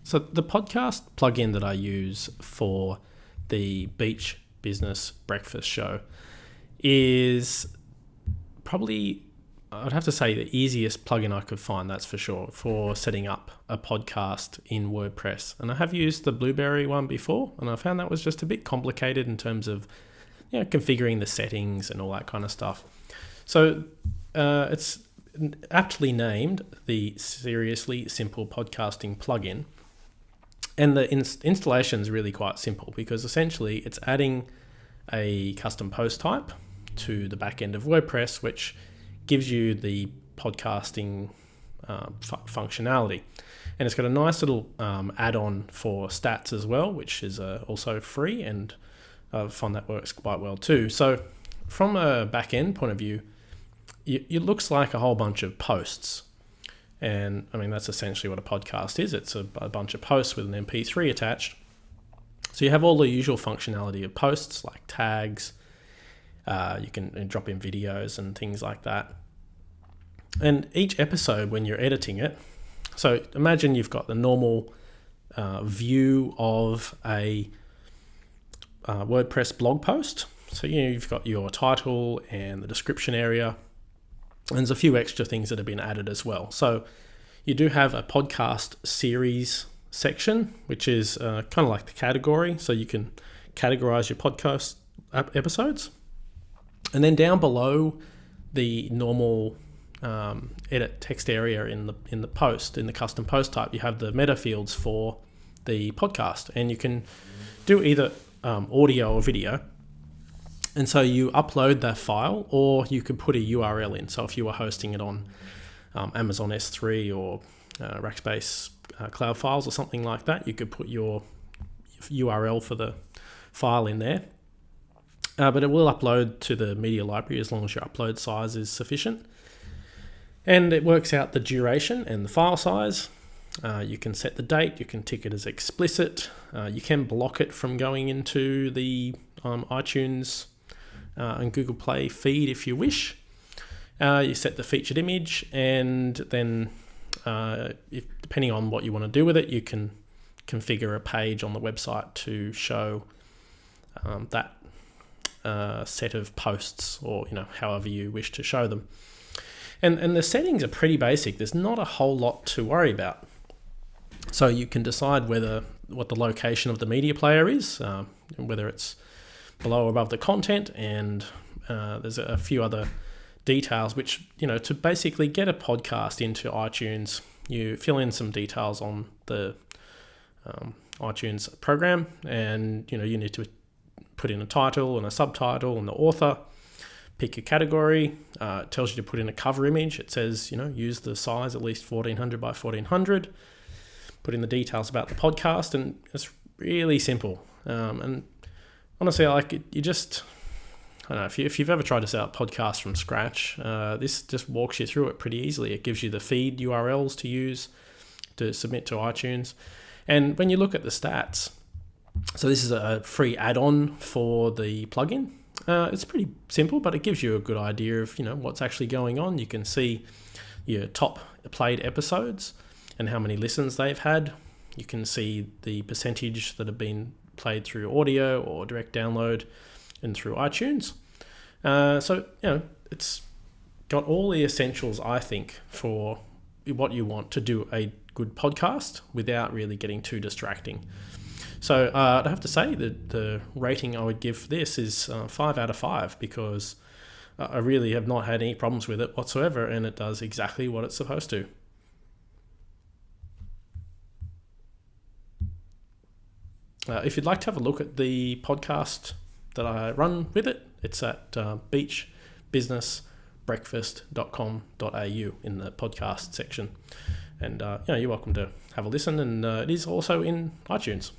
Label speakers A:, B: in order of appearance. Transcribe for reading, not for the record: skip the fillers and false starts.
A: So the podcast plugin that I use for the Beach Business Breakfast show is probably, I'd have to say, the easiest plugin I could find, that's for sure, for setting up a podcast in WordPress. And I have used the Blueberry one before, and I found that was just a bit complicated in terms of configuring the settings and all that kind of stuff. So it's aptly named the Seriously Simple Podcasting plugin. And the installation is really quite simple, because essentially it's adding a custom post type to the back end of WordPress, which gives you the podcasting functionality. And it's got a nice little add-on for stats as well, which is also free, and I find that works quite well too. So from a back end point of view, it looks like a whole bunch of posts. And I mean, that's essentially what a podcast is. It's a bunch of posts with an MP3 attached. So you have all the usual functionality of posts, like tags. You can drop in videos and things like that. And each episode, when you're editing it, so imagine you've got the normal view of a WordPress blog post. So you've got your title and the description area. And there's a few extra things that have been added as well. So you do have a podcast series section, which is kind of like the category. So you can categorize your podcast episodes. And then down below the normal edit text area in the post, in the custom post type, you have the meta fields for the podcast. And you can do either audio or video. And so you upload that file, or you could put a URL in. So if you were hosting it on Amazon S3 or Rackspace Cloud Files or something like that, you could put your URL for the file in there. But it will upload to the media library as long as your upload size is sufficient. And it works out the duration and the file size. You can set the date. You can tick it as explicit. You can block it from going into the iTunes and Google Play feed if you wish. You set the featured image, and then depending on what you want to do with it, you can configure a page on the website to show that set of posts, or however you wish to show them. And the settings are pretty basic. There's not a whole lot to worry about. So you can decide what the location of the media player is, whether it's below or above the content, and there's a few other details which, to basically get a podcast into iTunes, you fill in some details on the iTunes program, and you need to put in a title and a subtitle and the author, pick your category. It tells you to put in a cover image. It says, use the size at least 1400 by 1400, put in the details about the podcast, and it's really simple. And honestly, I don't know, if you've ever tried to set up podcasts from scratch, this just walks you through it pretty easily. It gives you the feed URLs to use to submit to iTunes. And when you look at the stats, so this is a free add-on for the plugin. It's pretty simple, but it gives you a good idea of, what's actually going on. You can see your top played episodes and how many listens they've had. You can see the percentage that have been played through audio or direct download and through iTunes. So it's got all the essentials, I think, for what you want to do a good podcast without really getting too distracting. So I'd have to say that the rating I would give this is 5 out of 5, because I really have not had any problems with it whatsoever, and it does exactly what it's supposed to. If you'd like to have a look at the podcast that I run with it, it's at beachbusinessbreakfast.com.au in the podcast section. And you're welcome to have a listen, and it is also in iTunes.